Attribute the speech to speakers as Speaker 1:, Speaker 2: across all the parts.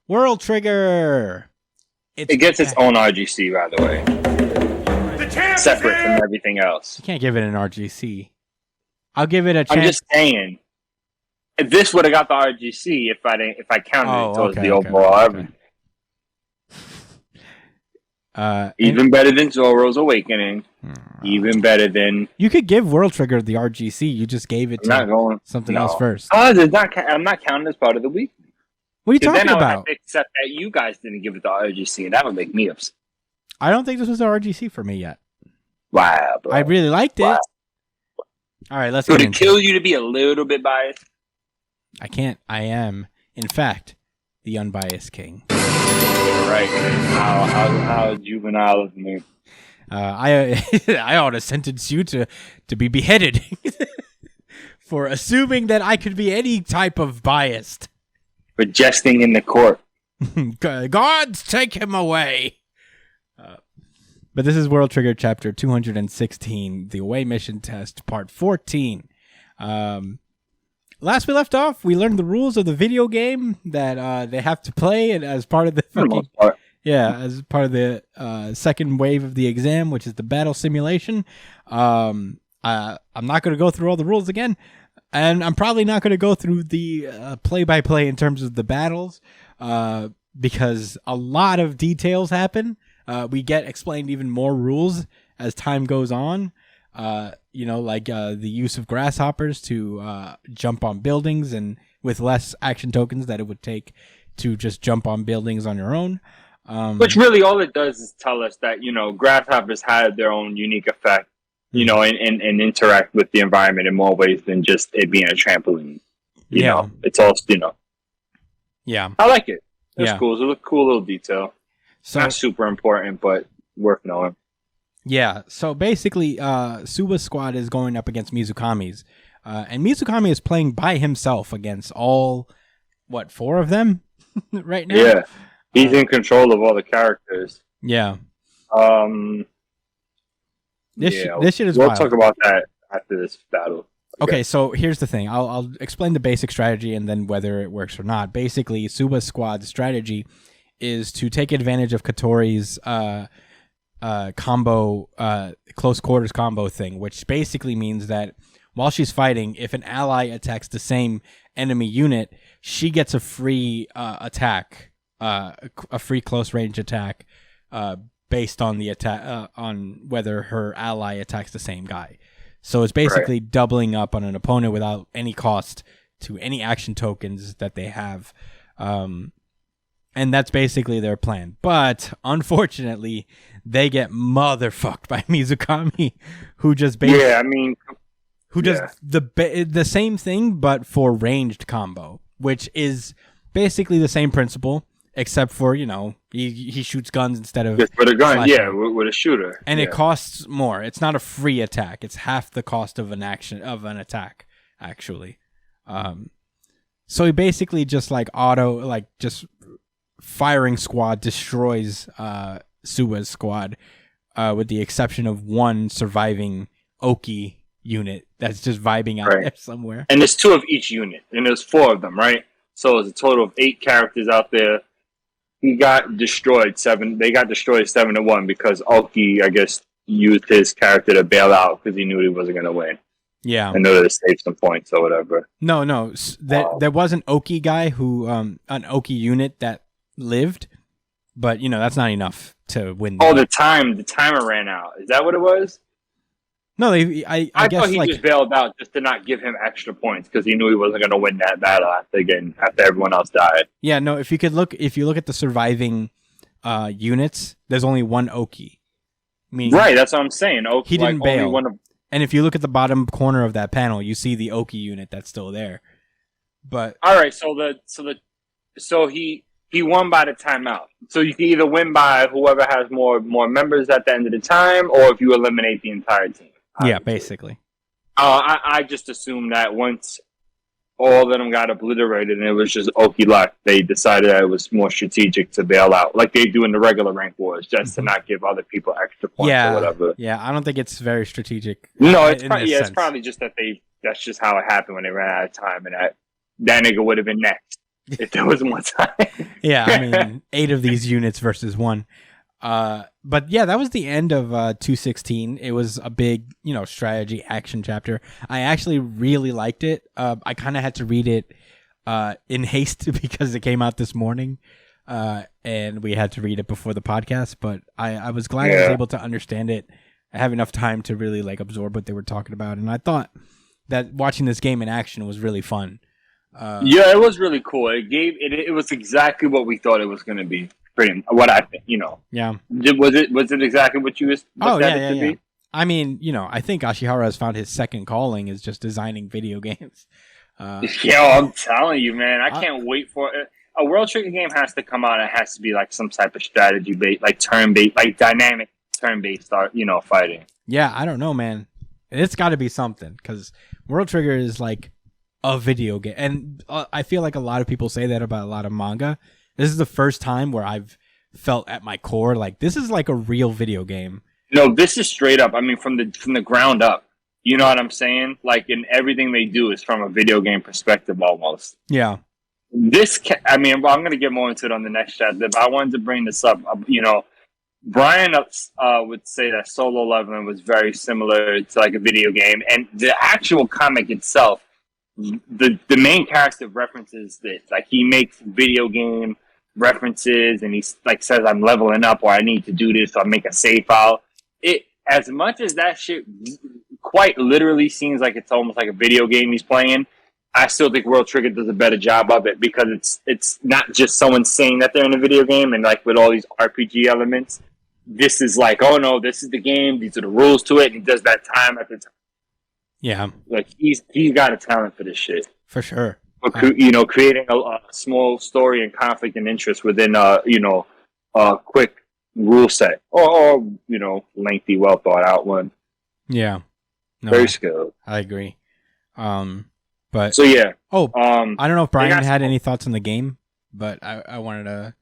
Speaker 1: World Trigger.
Speaker 2: It gets its own RGC, by the way. Separate from everything else.
Speaker 1: You can't give it an RGC. I'll give it a chance.
Speaker 2: I'm just saying. This would have got the RGC if I counted it towards the overall. Even better than Zoro's Awakening. Even better than...
Speaker 1: You could give World Trigger the RGC. You just gave it to something else first.
Speaker 2: I'm not counting as part of the week.
Speaker 1: What are you talking
Speaker 2: then I would
Speaker 1: about?
Speaker 2: have to accept that you guys didn't give it the RGC, and that would make me upset.
Speaker 1: I don't think this was the RGC for me yet.
Speaker 2: Wow, bro.
Speaker 1: I really liked it. Wow. All right, let's
Speaker 2: Would it kill you to be a little bit biased?
Speaker 1: I can't. I am, in fact, the unbiased king.
Speaker 2: Right. How juvenile of me.
Speaker 1: I ought to sentence you to be beheaded for assuming that I could be any type of biased.
Speaker 2: For jesting in the court.
Speaker 1: Guards, take him away. But this is World Trigger Chapter 216, the Away Mission Test, Part 14. Last we left off, we learned the rules of the video game that they have to play and as part of the as part of the second wave of the exam, which is the battle simulation. I'm not going to go through all the rules again, and I'm probably not going to go through the play-by-play in terms of the battles because a lot of details happen. We get explained even more rules as time goes on. Like the use of grasshoppers to jump on buildings and with less action tokens that it would take to just jump on buildings on your own.
Speaker 2: Which really all it does is tell us that, grasshoppers have their own unique effect, and interact with the environment in more ways than just it being a trampoline. You know, it's all,
Speaker 1: Yeah.
Speaker 2: I like it. It's cool. It's a cool little detail. So, not super important, but worth knowing.
Speaker 1: Yeah, so basically, Suwa's squad is going up against Mizukami's. And Mizukami is playing by himself against all, 4 of them right now?
Speaker 2: Yeah, he's in control of all the characters.
Speaker 1: Yeah. This shit is
Speaker 2: We'll
Speaker 1: wild.
Speaker 2: talk about that after this battle.
Speaker 1: Okay, so here's the thing. I'll explain the basic strategy and then whether it works or not. Basically, Suwa's squad's strategy is to take advantage of Katori's combo, close quarters combo thing, which basically means that while she's fighting, if an ally attacks the same enemy unit, she gets a free attack, a free close range attack, based on the attack on whether her ally attacks the same guy. So it's basically doubling up on an opponent without any cost to any action tokens that they have. And that's basically their plan. But unfortunately, they get motherfucked by Mizukami, who just basically does the same thing but for ranged combo, which is basically the same principle, except for he shoots guns instead of
Speaker 2: just with a gun, with a shooter,
Speaker 1: and it costs more. It's not a free attack; it's half the cost of an attack, actually. So he basically just just firing squad destroys Suwa's squad, with the exception of one surviving Oki unit that's just vibing out there somewhere.
Speaker 2: And there's 2 of each unit, and there's 4 of them, right? So it's a total of 8 characters out there. He got destroyed 7. They got destroyed 7-1 because Oki, I guess, used his character to bail out because he knew he wasn't going to win.
Speaker 1: Yeah,
Speaker 2: in order to save some points or whatever.
Speaker 1: No, there was an Oki guy who, an Oki unit that lived, but that's not enough to win.
Speaker 2: The timer ran out. Is that what it was?
Speaker 1: No, I guess
Speaker 2: thought he just bailed out just to not give him extra points because he knew he wasn't going to win that battle after everyone else died.
Speaker 1: Yeah, no. If you look at the surviving units, there's only one Oki.
Speaker 2: Right, that's what I'm saying. Oki,
Speaker 1: he didn't bail.
Speaker 2: Only one
Speaker 1: and if you look at the bottom corner of that panel, you see the Oki unit that's still there. But
Speaker 2: all right, so he won by the timeout. So you can either win by whoever has more members at the end of the time, or if you eliminate the entire team.
Speaker 1: Obviously. Yeah, basically.
Speaker 2: I just assumed that once all of them got obliterated and it was just Oki luck, they decided that it was more strategic to bail out, like they do in the regular rank wars, just to not give other people extra points or whatever.
Speaker 1: Yeah, I don't think it's very strategic.
Speaker 2: No, it's probably just that that's just how it happened when they ran out of time, and that nigga would have been next. if there was more time.
Speaker 1: Yeah, I mean, 8 of these units versus 1. But yeah, that was the end of 216. It was a big, strategy action chapter. I actually really liked it. I kind of had to read it in haste because it came out this morning, and we had to read it before the podcast. But I was glad I was able to understand it. I have enough time to really absorb what they were talking about, and I thought that watching this game in action was really fun.
Speaker 2: Yeah, it was really cool. It was exactly what we thought it was going to be. Pretty what I think,
Speaker 1: Yeah.
Speaker 2: Was it exactly what you looked at it to be?
Speaker 1: I mean, I think Ashihara has found his second calling is just designing video games.
Speaker 2: I'm telling you, man, I can't wait for it. A World Trigger game has to come out. It has to be like some type of strategy based, like turn based, like dynamic turn based, fighting.
Speaker 1: Yeah, I don't know, man. It's got to be something because World Trigger is like a video game, and I feel like a lot of people say that about a lot of manga. This is the first time where I've felt at my core like this is like a real video game.
Speaker 2: No, this is straight up. I mean, from the ground up. You know what I'm saying? Like, in everything they do is from a video game perspective, almost.
Speaker 1: Yeah.
Speaker 2: I'm going to get more into it on the next chat, but I wanted to bring this up. Brian would say that Solo Leveling was very similar to like a video game, and the actual comic itself, the main character references that, like, he makes video game references, and he's like says, "I'm leveling up," or "I need to do this," so I make a save file. It, as much as that shit quite literally seems like it's almost like a video game he's playing, I still think World Trigger does a better job of it because it's not just someone saying that they're in a video game and like with all these RPG elements. This is like, oh no, this is the game. These are the rules to it, and he does that time after time. Yeah, like he's got a talent for this shit
Speaker 1: for sure.
Speaker 2: But, creating a small story and conflict and interest within a quick rule set or lengthy, well thought out one.
Speaker 1: Yeah, no,
Speaker 2: very skilled.
Speaker 1: I agree. But
Speaker 2: so yeah.
Speaker 1: I don't know if Brian had any thoughts on the game, but I wanted to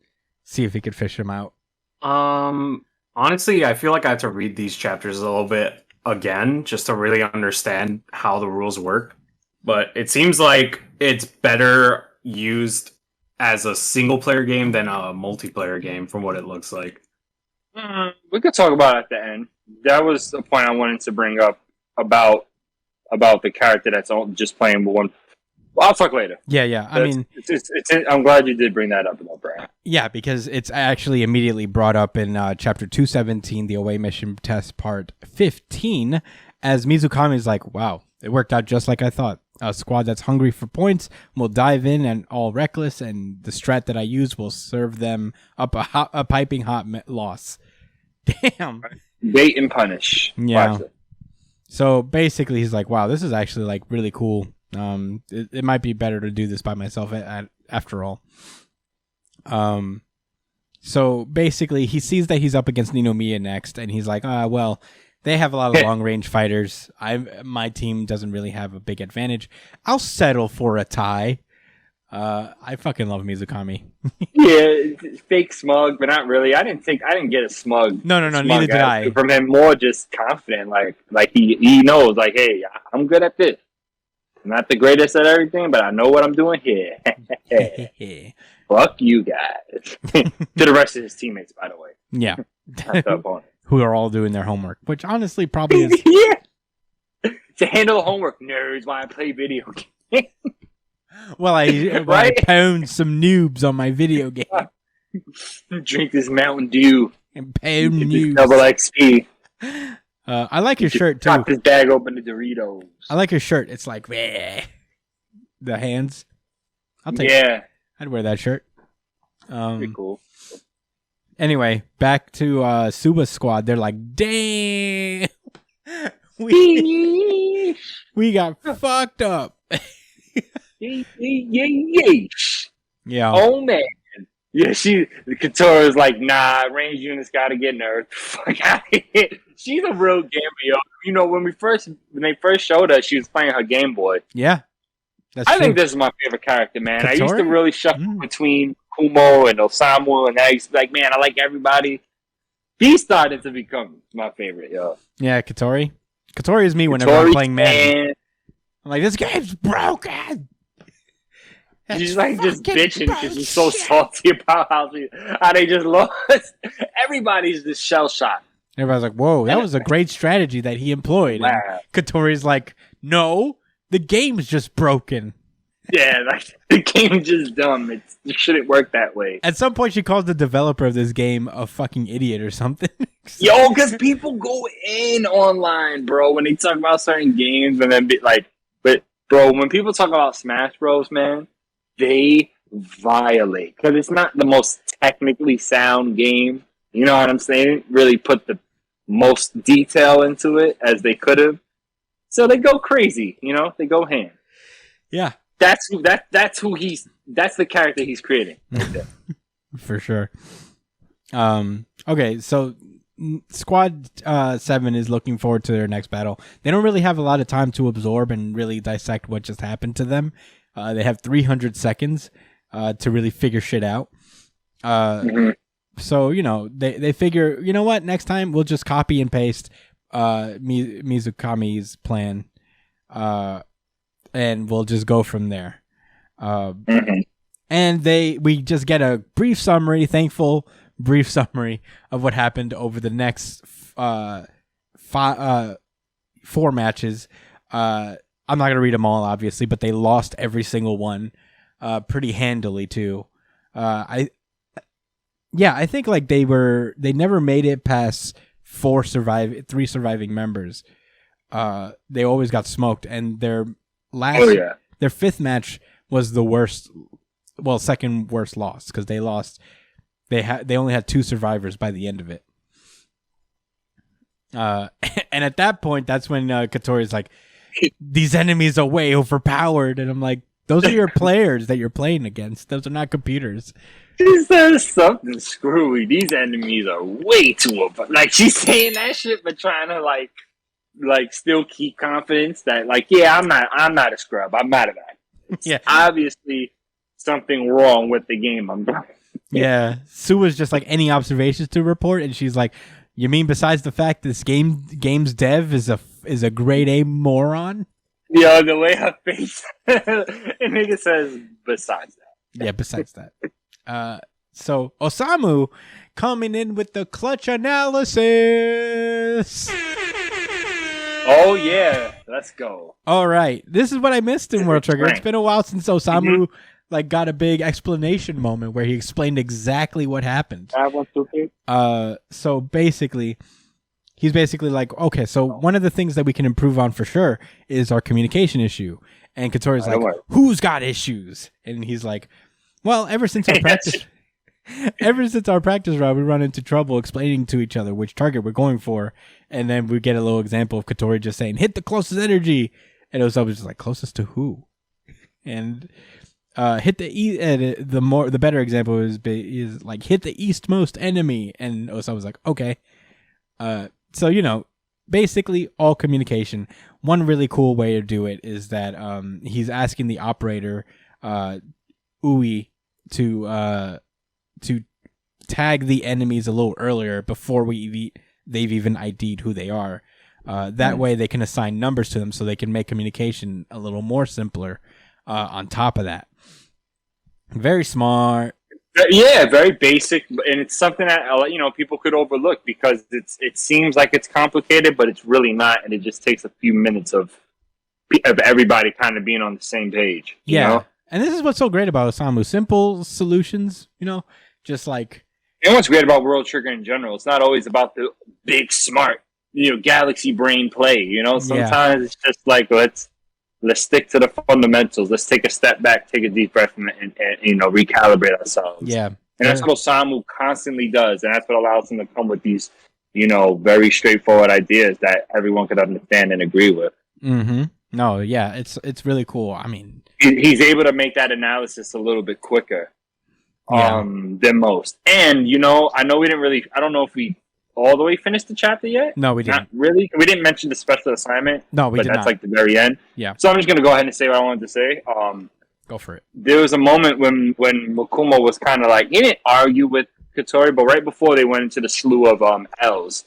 Speaker 1: see if he could fish him out.
Speaker 3: Honestly, I feel like I have to read these chapters a little bit again just to really understand how the rules work. But it seems like it's better used as a single player game than a multiplayer game from what it looks like.
Speaker 2: We could talk about it at the end. That was the point I wanted to bring up about the character that's just playing one. Well, I'll talk later.
Speaker 1: Yeah. I mean,
Speaker 2: I'm glad you did bring that up, Brian.
Speaker 1: Yeah, because it's actually immediately brought up in chapter 217, the away mission test part 15, as Mizukami is like, "Wow, it worked out just like I thought. A squad that's hungry for points will dive in and all reckless, and the strat that I use will serve them up a piping hot loss." Damn.
Speaker 2: Bait and punish.
Speaker 1: Yeah. So basically, he's like, "Wow, this is actually like really cool. It might be better to do this by myself after all." So basically, he sees that he's up against Ninomiya next, and he's like, well, they have a lot of long-range fighters. My team doesn't really have a big advantage. I'll settle for a tie. I fucking love Mizukami.
Speaker 2: Yeah, fake smug, but not really. I didn't get a smug.
Speaker 1: No, neither did I.
Speaker 2: From him, more just confident, like he knows, like, hey, I'm good at this. I'm not the greatest at everything, but I know what I'm doing here. Fuck you guys. To the rest of his teammates, by the way.
Speaker 1: Yeah. Who are all doing their homework, which honestly probably is.
Speaker 2: Yeah. To handle homework, nerds, while I play video games.
Speaker 1: Well, I pound some noobs on my video game.
Speaker 2: Drink this Mountain Dew.
Speaker 1: And pound noobs.
Speaker 2: Double XP.
Speaker 1: I like your shirt, too.
Speaker 2: Pop his bag open to Doritos.
Speaker 1: I like your shirt. It's like, bleh. The hands. I'll take it.
Speaker 2: Yeah.
Speaker 1: I'd wear that shirt.
Speaker 2: Pretty cool.
Speaker 1: Anyway, back to Suwa's squad. They're like, damn. We got fucked up. Yeah.
Speaker 2: Oh, man. Yeah, the Couture is like, nah, range units gotta get nerfed. Fuck out of here. She's a real gamer, when they first showed us, she was playing her Game Boy.
Speaker 1: Yeah.
Speaker 2: I think this is my favorite character, man. Couture? I used to really shuffle between Kumo and Osamu, and I used to be like, man, I like everybody. He started to become my favorite, yo.
Speaker 1: Yeah, Katori. Katori is me whenever I'm playing Madden. I'm like, this game's broken.
Speaker 2: She's like just bitching because she's so salty about how they just lost. Everybody's just shell shocked.
Speaker 1: Everybody's like, "Whoa, that was a great strategy that he employed."
Speaker 2: Wow.
Speaker 1: And Katori's like, "No, the game's just broken."
Speaker 2: Yeah, like the game's just dumb. It shouldn't work that way.
Speaker 1: At some point, she calls the developer of this game a fucking idiot or something.
Speaker 2: Yo, because people go in online, bro, when they talk about certain games, and then be like, but bro, when people talk about Smash Bros, man, they violate because it's not the most technically sound game. You know what I'm saying? Really put the most detail into it as they could have. So they go crazy, you know? They go ham.
Speaker 1: Yeah.
Speaker 2: That's the character he's creating right there.
Speaker 1: For sure. Okay, so Squad 7 is looking forward to their next battle. They don't really have a lot of time to absorb and really dissect what just happened to them. They have 300 seconds to really figure shit out. So, you know, they figure, you know what, next time we'll just copy and paste Mizukami's plan, and we'll just go from there. And we just get a thankful brief summary of what happened over the next 4 matches. I'm not going to read them all, obviously, but they lost every single one pretty handily, too. I think like they never made it past 3 surviving members. They always got smoked, and their 5th match was the worst, well, second worst loss, because they lost. They only had 2 survivors by the end of it. And at that point, that's when Katori's like, these enemies are way overpowered, and I'm like, those are your players that you're playing against. Those are not computers.
Speaker 2: She says something screwy. These enemies are way too over. Like, she's saying that shit, but trying to like still keep confidence that like, yeah, I'm not a scrub. I'm mad at that.
Speaker 1: Yeah,
Speaker 2: obviously something wrong with the game I'm playing.
Speaker 1: Yeah, Suwa's just like, any observations to report, and she's like, you mean besides the fact this game's dev is a grade A moron?
Speaker 2: Yeah, the way her face, and nigga says besides that.
Speaker 1: Yeah, besides that. So Osamu coming in with the clutch analysis.
Speaker 2: Oh yeah, let's go.
Speaker 1: All right, this is what I missed in World Trigger. It's been a while since Osamu like got a big explanation moment where he explained exactly what happened. So basically, he's basically like, okay, so one of the things that we can improve on for sure is our communication issue. And Katori's like, who's got issues? And he's like, well, ever since our practice round, we run into trouble explaining to each other which target we're going for. And then we get a little example of Katori just saying, hit the closest energy. And Osamu's just like, closest to who? And hit the better example is like, hit the eastmost enemy. And Osamu's like, okay. So, you know, basically all communication. One really cool way to do it is that he's asking the operator, Ui, to tag the enemies a little earlier before they've even ID'd who they are. That way they can assign numbers to them so they can make communication a little more simpler on top of that. Very smart.
Speaker 2: Yeah, very basic, and it's something that people could overlook because it seems like it's complicated, but it's really not, and it just takes a few minutes of everybody kind of being on the same page.
Speaker 1: Yeah,
Speaker 2: you know?
Speaker 1: And this is what's so great about Osamu: simple solutions. Just like.
Speaker 2: And what's great about World Trigger in general, it's not always about the big, smart, galaxy brain play. Sometimes it's just like let's stick to the fundamentals. Let's take a step back, take a deep breath, and recalibrate ourselves.
Speaker 1: Yeah.
Speaker 2: And that's what Osamu constantly does. And that's what allows him to come with these, very straightforward ideas that everyone could understand and agree with.
Speaker 1: Mm-hmm. No, yeah, it's really cool. I mean,
Speaker 2: he's able to make that analysis a little bit quicker than most. And, I know I don't know if we all the way finished the chapter yet.
Speaker 1: No, we didn't.
Speaker 2: Not really. We didn't mention the special assignment.
Speaker 1: No, we did not.
Speaker 2: But that's like the very end.
Speaker 1: Yeah.
Speaker 2: So I'm just going to go ahead and say what I wanted to say.
Speaker 1: Go for it.
Speaker 2: There was a moment when Makuma was kind of like, he didn't argue with Katori, but right before they went into the slew of L's,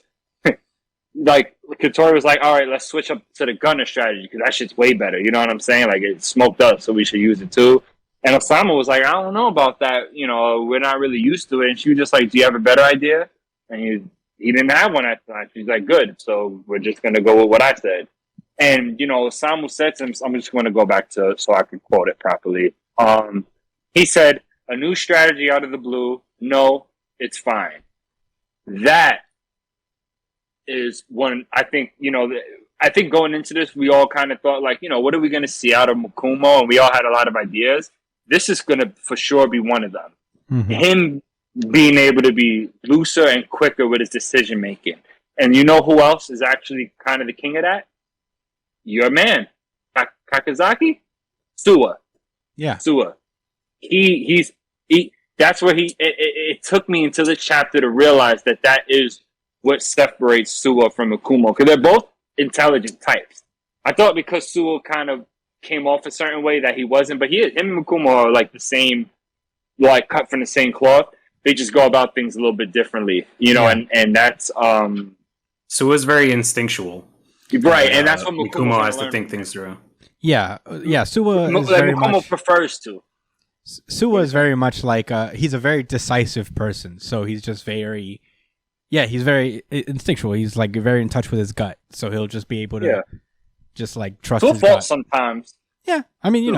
Speaker 2: like Katori was like, all right, let's switch up to the gunner strategy because that shit's way better. You know what I'm saying? Like, it smoked us, so we should use it too. And Osama was like, I don't know about that. We're not really used to it. And she was just like, do you have a better idea? And he didn't have one at the time. She's like, good. So we're just going to go with what I said. And, Osama said to him, I'm just going to go back to so I can quote it properly. He said, a new strategy out of the blue. No, it's fine. That is one, I think, I think going into this, we all kind of thought like, what are we going to see out of Makumo? And we all had a lot of ideas. This is going to for sure be one of them. Mm-hmm. Him being able to be looser and quicker with his decision making. And you know who else is actually kind of the king of that? Your man, Kakazaki? Suwa.
Speaker 1: Yeah.
Speaker 2: Suwa. That's where it took me into the chapter to realize that is what separates Suwa from Makumo. Because they're both intelligent types. I thought because Suwa kind of came off a certain way that he wasn't, but him and Makumo are like the same, like cut from the same cloth. They just go about things a little bit differently, and that's
Speaker 3: Suwa's very instinctual,
Speaker 2: right? And that's what
Speaker 3: Makumo has to think things through.
Speaker 1: Yeah. Suwa is very
Speaker 2: Makumo
Speaker 1: much
Speaker 2: prefers to.
Speaker 1: Suwa is very much like he's a very decisive person, so he's just very. Yeah, he's very instinctual. He's like very in touch with his gut, so he'll just be able to just like trust his gut.
Speaker 2: Sometimes.
Speaker 1: Yeah, I mean,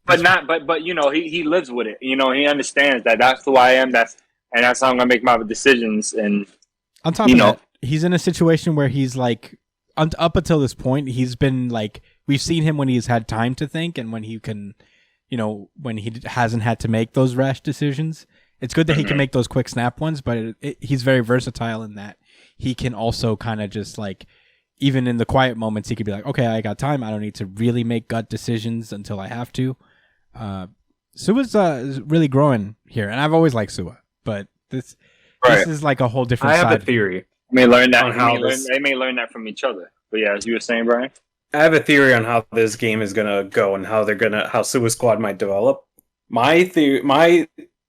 Speaker 2: but not. But he lives with it. He understands that that's who I am. That's how I'm gonna make my decisions. And
Speaker 1: on top of that, he's in a situation where he's like, up until this point, he's been like, we've seen him when he's had time to think and when he can, when he hasn't had to make those rash decisions. It's good that he can make those quick snap ones, but he's very versatile in that he can also kind of just like, even in the quiet moments, he could be like, okay, I got time. I don't need to really make gut decisions until I have to. Suwa's is really growing here, and I've always liked Suwa, but this is like a whole different side.
Speaker 3: I have a theory.
Speaker 2: They may learn that from each other. But yeah, as you were saying, Brian?
Speaker 3: I have a theory on how this game is going to go and how Suwa Squad might develop.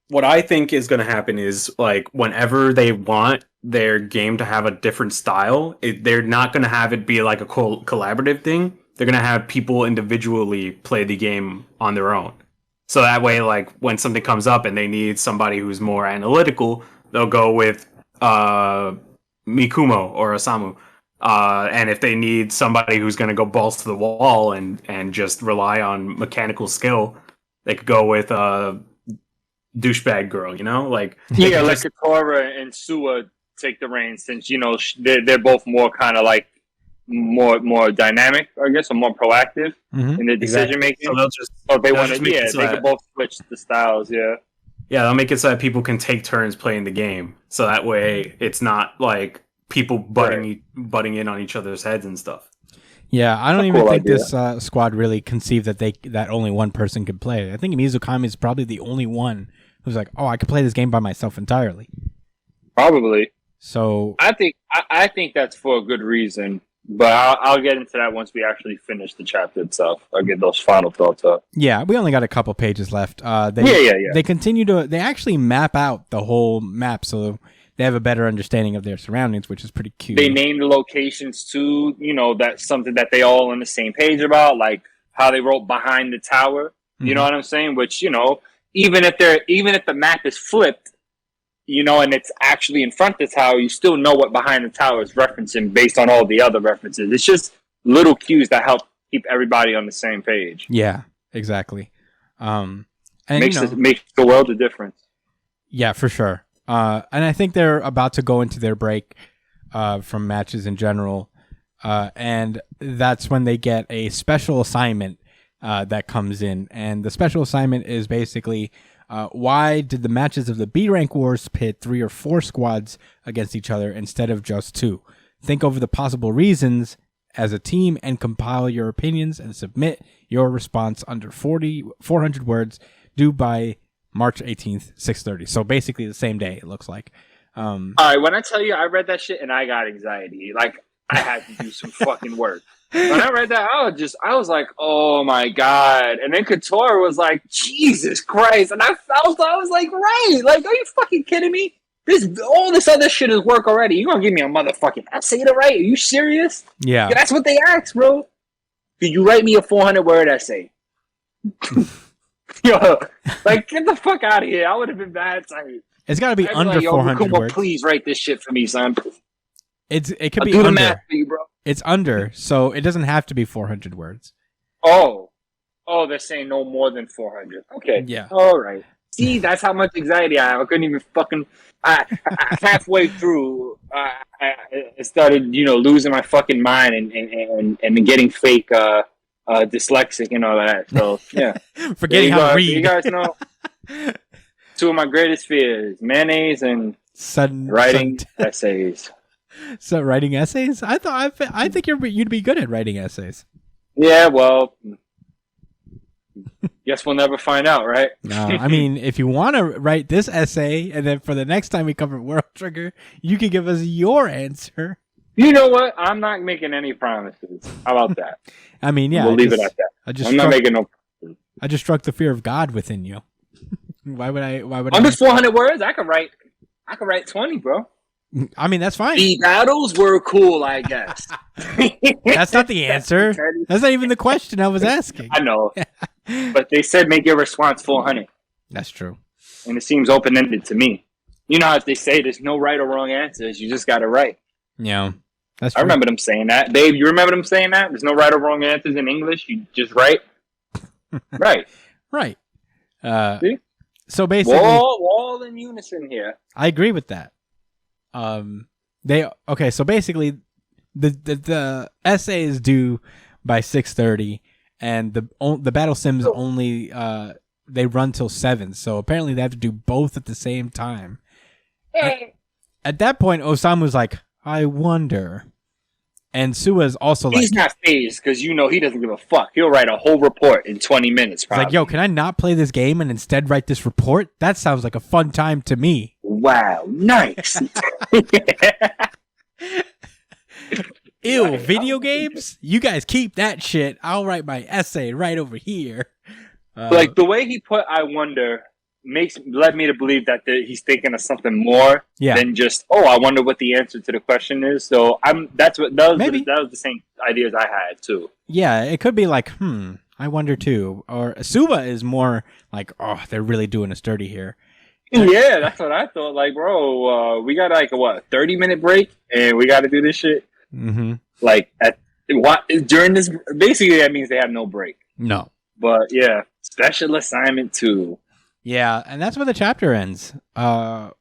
Speaker 3: What I think is going to happen is, like, whenever they want their game to have a different style, they're not going to have it be like a collaborative thing. They're going to have people individually play the game on their own. So that way, like, when something comes up and they need somebody who's more analytical, they'll go with Mikumo or Osamu. And if they need somebody who's going to go balls to the wall and just rely on mechanical skill, they could go with douchebag girl, like
Speaker 2: like Katora and Suwa take the reins since they're both more kind of like more dynamic, I guess, or more proactive in their decision making. So they can both switch the styles. Yeah,
Speaker 3: they'll make it so that people can take turns playing the game. So that way, it's not like people butting in on each other's heads and stuff.
Speaker 1: Yeah, I don't even think this squad really conceived that only one person could play. I think Mizukami is probably the only one who's like, oh, I could play this game by myself entirely.
Speaker 2: Probably.
Speaker 1: So
Speaker 2: I think that's for a good reason, but I'll get into that once we actually finish the chapter itself. I'll get those final thoughts up.
Speaker 1: Yeah, we only got a couple pages left. They continue they actually map out the whole map, so they have a better understanding of their surroundings, which is pretty cute.
Speaker 2: They name the locations too. That's something that they all on the same page about, like how they wrote behind the tower. You know what I'm saying? Which even if the map is flipped, and it's actually in front of the tower, you still know what behind the tower is referencing based on all the other references. It's just little cues that help keep everybody on the same page.
Speaker 1: Yeah, exactly. And
Speaker 2: makes the world a difference.
Speaker 1: Yeah, for sure. And I think they're about to go into their break from matches in general. And that's when they get a special assignment that comes in. And the special assignment is basically, why did the matches of the B-Rank Wars pit 3 or 4 squads against each other instead of just 2? Think over the possible reasons as a team and compile your opinions and submit your response under 400 words due by March 18th, 6:30. So basically the same day, it looks like.
Speaker 2: All right, when I tell you I read that shit and I got anxiety, like I had to do some fucking work. When I read that, I was like, oh my God. And then Couture was like, Jesus Christ. And I was like, right. Like, are you fucking kidding me? All this other shit is work already. You gonna give me a motherfucking essay to write? Are you serious?
Speaker 1: Yeah.
Speaker 2: That's what they asked, bro. Did you write me a 400-word essay? Yo, like, get the fuck out of here. I would have been bad tight.
Speaker 1: It's got to be
Speaker 2: I'd
Speaker 1: under
Speaker 2: like, yo,
Speaker 1: 400
Speaker 2: Kuma,
Speaker 1: words.
Speaker 2: please write this shit for me, son.
Speaker 1: It could
Speaker 2: I'll
Speaker 1: be
Speaker 2: do the
Speaker 1: under.
Speaker 2: math for you, bro.
Speaker 1: It's under, so it doesn't have to be 400 words.
Speaker 2: Oh, they're saying no more than 400. Okay.
Speaker 1: Yeah.
Speaker 2: All right. See, that's how much anxiety I have. I couldn't even fucking. I halfway through, I started, losing my fucking mind and getting fake dyslexic and all that. So yeah,
Speaker 1: Forgetting how to read.
Speaker 2: You guys know two of my greatest fears: mayonnaise and writing essays.
Speaker 1: So writing essays? I think you'd be good at writing essays.
Speaker 2: Yeah, well, guess we'll never find out, right?
Speaker 1: No, I mean, if you want to write this essay, and then for the next time we cover World Trigger, you can give us your answer.
Speaker 2: You know what? I'm not making any promises. How about that?
Speaker 1: I mean, yeah,
Speaker 2: we'll leave it at that. I'm not making no promises.
Speaker 1: I just struck the fear of God within you. Why would I?
Speaker 2: Under 400 words, I could write 20, bro.
Speaker 1: I mean, that's fine.
Speaker 2: The battles were cool, I guess.
Speaker 1: That's not the answer. That's not even the question I was asking.
Speaker 2: I know. But they said make your response 400.
Speaker 1: That's true.
Speaker 2: And it seems open-ended to me. You know how they say there's no right or wrong answers. You just got to write.
Speaker 1: Yeah. That's true.
Speaker 2: I remember them saying that. Dave, you remember them saying that? There's no right or wrong answers in English. You just write. Right.
Speaker 1: Right.
Speaker 2: See?
Speaker 1: So basically...
Speaker 2: We're all in unison here.
Speaker 1: I agree with that. So basically the essay is due by 6:30 and the battle sims only they run till 7, so apparently they have to do both at the same time. At that point Osamu's like, I wonder, and Suwa's also
Speaker 2: he's not phased because he doesn't give a fuck. He'll write a whole report in 20 minutes probably.
Speaker 1: He's like, yo, can I not play this game and instead write this report? That sounds like a fun time to me.
Speaker 2: Wow, nice.
Speaker 1: Ew, video games? You guys keep that shit. I'll write my essay right over here.
Speaker 2: Like the way he put "I wonder" led me to believe that he's thinking of something more than just I wonder what the answer to the question is. So that was the same ideas I had too.
Speaker 1: Yeah, it could be like, I wonder too. Or Suwa is more like, oh, they're really doing us dirty here.
Speaker 2: Yeah, that's what I thought. Like, bro, we got 30-minute break, and we got to do this shit.
Speaker 1: Mm-hmm.
Speaker 2: Like during this, basically that means they have no break.
Speaker 1: No,
Speaker 2: but yeah, special assignment 2.
Speaker 1: Yeah, and that's where the chapter ends. I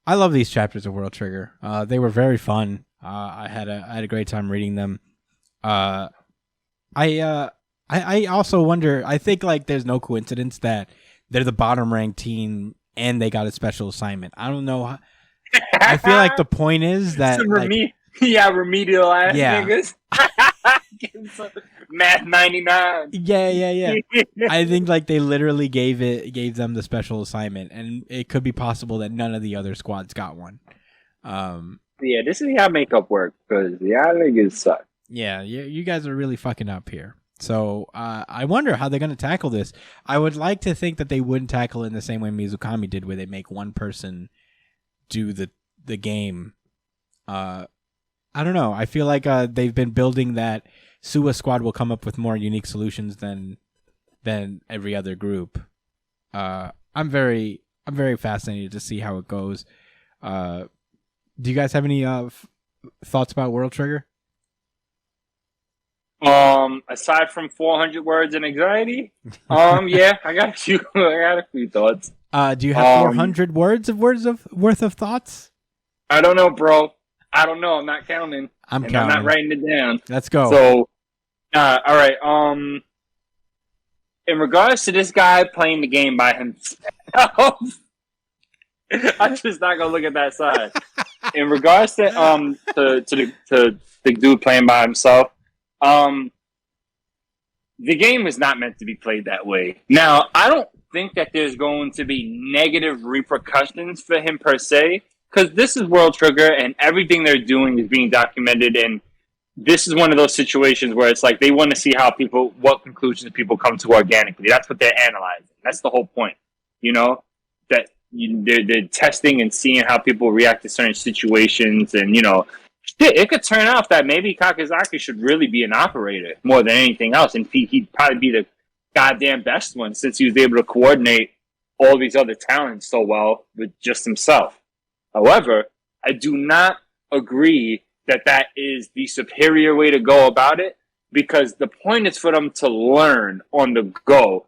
Speaker 1: love these chapters of World Trigger. They were very fun. I had a great time reading them. I also wonder. I think there's no coincidence that they're the bottom ranked team and they got a special assignment. I don't know. I feel like the point is that
Speaker 2: remedial ass niggas. Math 99.
Speaker 1: Yeah. I think they literally gave them the special assignment, and it could be possible that none of the other squads got one.
Speaker 2: Yeah, this is how makeup works because y'all niggas suck.
Speaker 1: Yeah, you guys are really fucking up here. So I wonder how they're going to tackle this. I would like to think that they wouldn't tackle it in the same way Mizukami did, where they make one person do the game. I don't know. I feel like they've been building that Suwa squad will come up with more unique solutions than every other group. I'm very fascinated to see how it goes. Do you guys have any thoughts about World Trigger?
Speaker 2: Aside from 400 words and anxiety, yeah, I got a few thoughts.
Speaker 1: Do you have 400 words of thoughts?
Speaker 2: I don't know, bro. I don't know. I'm not counting.
Speaker 1: I'm counting.
Speaker 2: I'm not writing it down.
Speaker 1: Let's go.
Speaker 2: So, all right. In regards to this guy playing the game by himself, I'm just not gonna look at that side. In regards to the dude playing by himself, the game is not meant to be played that way. Now, I don't think that there's going to be negative repercussions for him per se, because this is World Trigger and everything they're doing is being documented, and this is one of those situations where it's like they want to see what conclusions people come to organically. That's what they're analyzing. That's the whole point, that they're testing and seeing how people react to certain situations, and it could turn out that maybe Kakizaki should really be an operator more than anything else, and he'd probably be goddamn best one since he was able to coordinate all these other talents so well with just himself. However, I do not agree that that is the superior way to go about it, because the point is for them to learn on the go,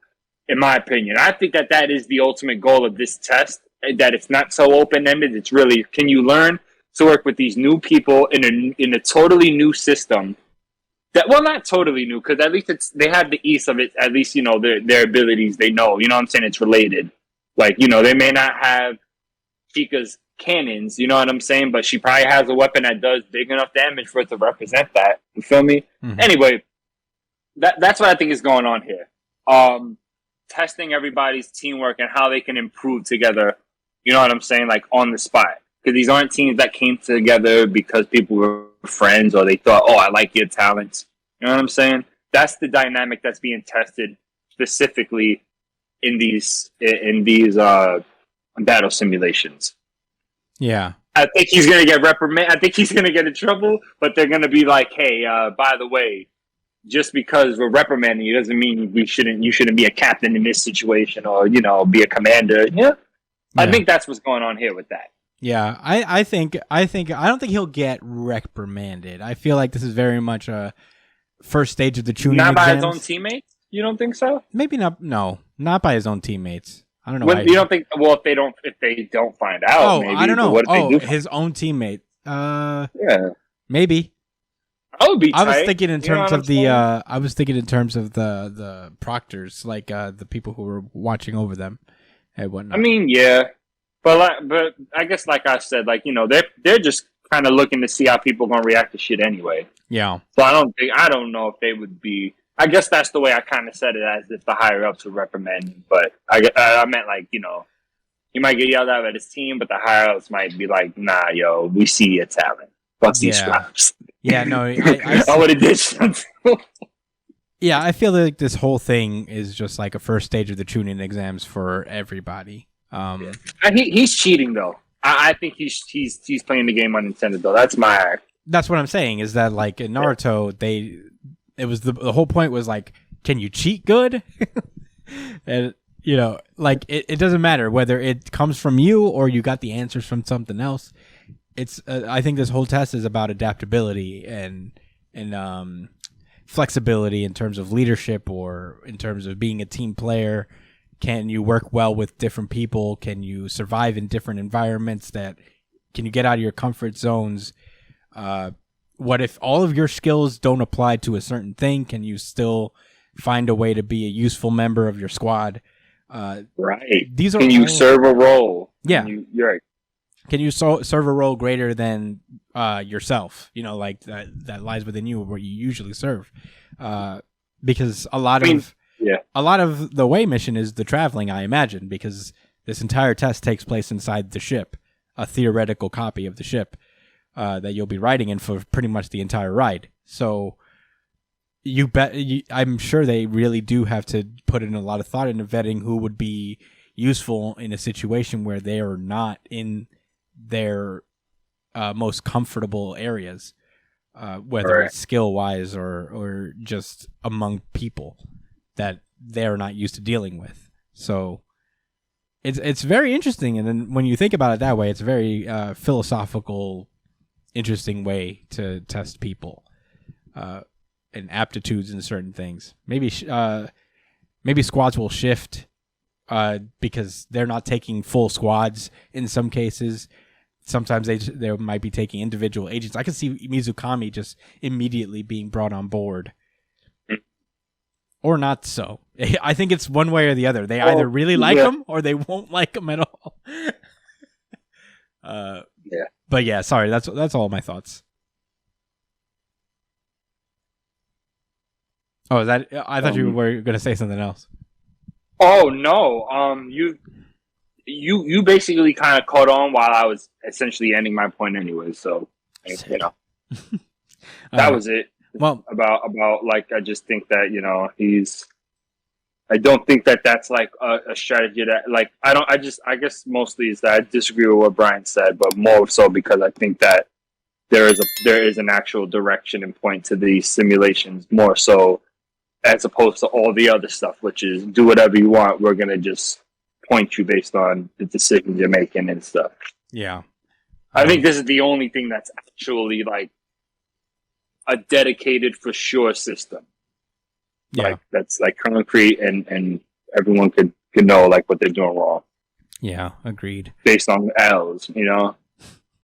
Speaker 2: in my opinion. I think that that is the ultimate goal of this test, that it's not so open-ended. It's really, can you learn to work with these new people in a totally new system? That, well, not totally new, because at least they have the ease of it. At least, you know, their abilities, they know. You know what I'm saying? It's related. Like, you know, they may not have Chica's cannons, you know what I'm saying? But she probably has a weapon that does big enough damage for it to represent that. You feel me? Mm-hmm. Anyway, that's what I think is going on here. Testing everybody's teamwork and how they can improve together. You know what I'm saying? Like, on the spot. Because these aren't teams that came together because people were friends or they thought, oh, I like your talents. You know what I'm saying? That's the dynamic that's being tested specifically in these battle simulations.
Speaker 1: Yeah.
Speaker 2: I think he's going to get reprimanded. I think he's going to get in trouble, but they're going to be like, hey, by the way, just because we're reprimanding you doesn't mean you shouldn't be a captain in this situation or, you know, be a commander. Yeah. I think that's what's going on here with that.
Speaker 1: Yeah, I don't think he'll get reprimanded. I feel like this is very much a first stage of the tuning
Speaker 2: Not by
Speaker 1: exams.
Speaker 2: his own teammates? You don't think so?
Speaker 1: Maybe not. No, not by his own teammates. I don't know.
Speaker 2: You don't think? Well, if they don't find out.
Speaker 1: Oh,
Speaker 2: maybe,
Speaker 1: I don't know.
Speaker 2: What if they do
Speaker 1: his own teammate.
Speaker 2: Yeah,
Speaker 1: maybe.
Speaker 2: I would be.
Speaker 1: I was thinking in terms of the.
Speaker 2: saying?
Speaker 1: I was thinking in terms of the proctors, like the people who were watching over them and whatnot.
Speaker 2: I mean, yeah. But I guess, like I said, like, you know, they're just kind of looking to see how people are gonna react to shit anyway.
Speaker 1: Yeah.
Speaker 2: So I don't know if they would be. I guess that's the way I kind of said it, as if the higher ups would reprimand him. But I meant, like, you know, he might get yelled at his team, but the higher ups might be like, nah, yo, we see your talent. Fuck these scraps.
Speaker 1: Yeah, no,
Speaker 2: I would have did something.
Speaker 1: Yeah, I feel like this whole thing is just like a first stage of the tuning exams for everybody.
Speaker 2: He's cheating though. I think he's playing the game unintended though. That's
Speaker 1: what I'm saying, is that, like, in Naruto, the whole point was like, can you cheat good? And, you know, like, it doesn't matter whether it comes from you or you got the answers from something else. It's I think this whole test is about adaptability and flexibility in terms of leadership or in terms of being a team player. Can you work well with different people? Can you survive in different environments? Can you get out of your comfort zones? What if all of your skills don't apply to a certain thing? Can you still find a way to be a useful member of your squad?
Speaker 2: Right.
Speaker 1: These are.
Speaker 2: Can you serve a role?
Speaker 1: Yeah.
Speaker 2: You're right.
Speaker 1: Can you serve a role greater than yourself? You know, like that lies within you, where you usually serve. Because a lot of the away mission is the traveling, I imagine, because this entire test takes place inside the ship, a theoretical copy of the ship that you'll be riding in for pretty much the entire ride. So I'm sure they really do have to put in a lot of thought into vetting who would be useful in a situation where they are not in their most comfortable areas, whether it's skill-wise or just among people that they're not used to dealing with. So it's very interesting, and then when you think about it that way, it's a very philosophical, interesting way to test people and aptitudes in certain things. Maybe squads will shift because they're not taking full squads in some cases. Sometimes they might be taking individual agents. I can see Mizukami just immediately being brought on board. Or not so. I think it's one way or the other. They either really like him or they won't like him at all.
Speaker 2: Yeah.
Speaker 1: But yeah, sorry. That's all my thoughts. Oh, is that? I thought you were going to say something else.
Speaker 2: Oh no. You basically kind of caught on while I was essentially ending my point anyway. So, you know, that was it.
Speaker 1: Well,
Speaker 2: about like, I just think that, you know, I don't think that that's like a strategy that, like, I guess mostly is that I disagree with what Brian said, but more so because I think that there is an actual direction and point to these simulations, more so as opposed to all the other stuff, which is do whatever you want. We're gonna just point you based on the decisions you're making and stuff.
Speaker 1: Yeah.
Speaker 2: I think this is the only thing that's actually like a dedicated for sure system.
Speaker 1: Yeah.
Speaker 2: Like that's like concrete and everyone could know like what they're doing wrong
Speaker 1: Yeah, agreed.
Speaker 2: based on L's, you know?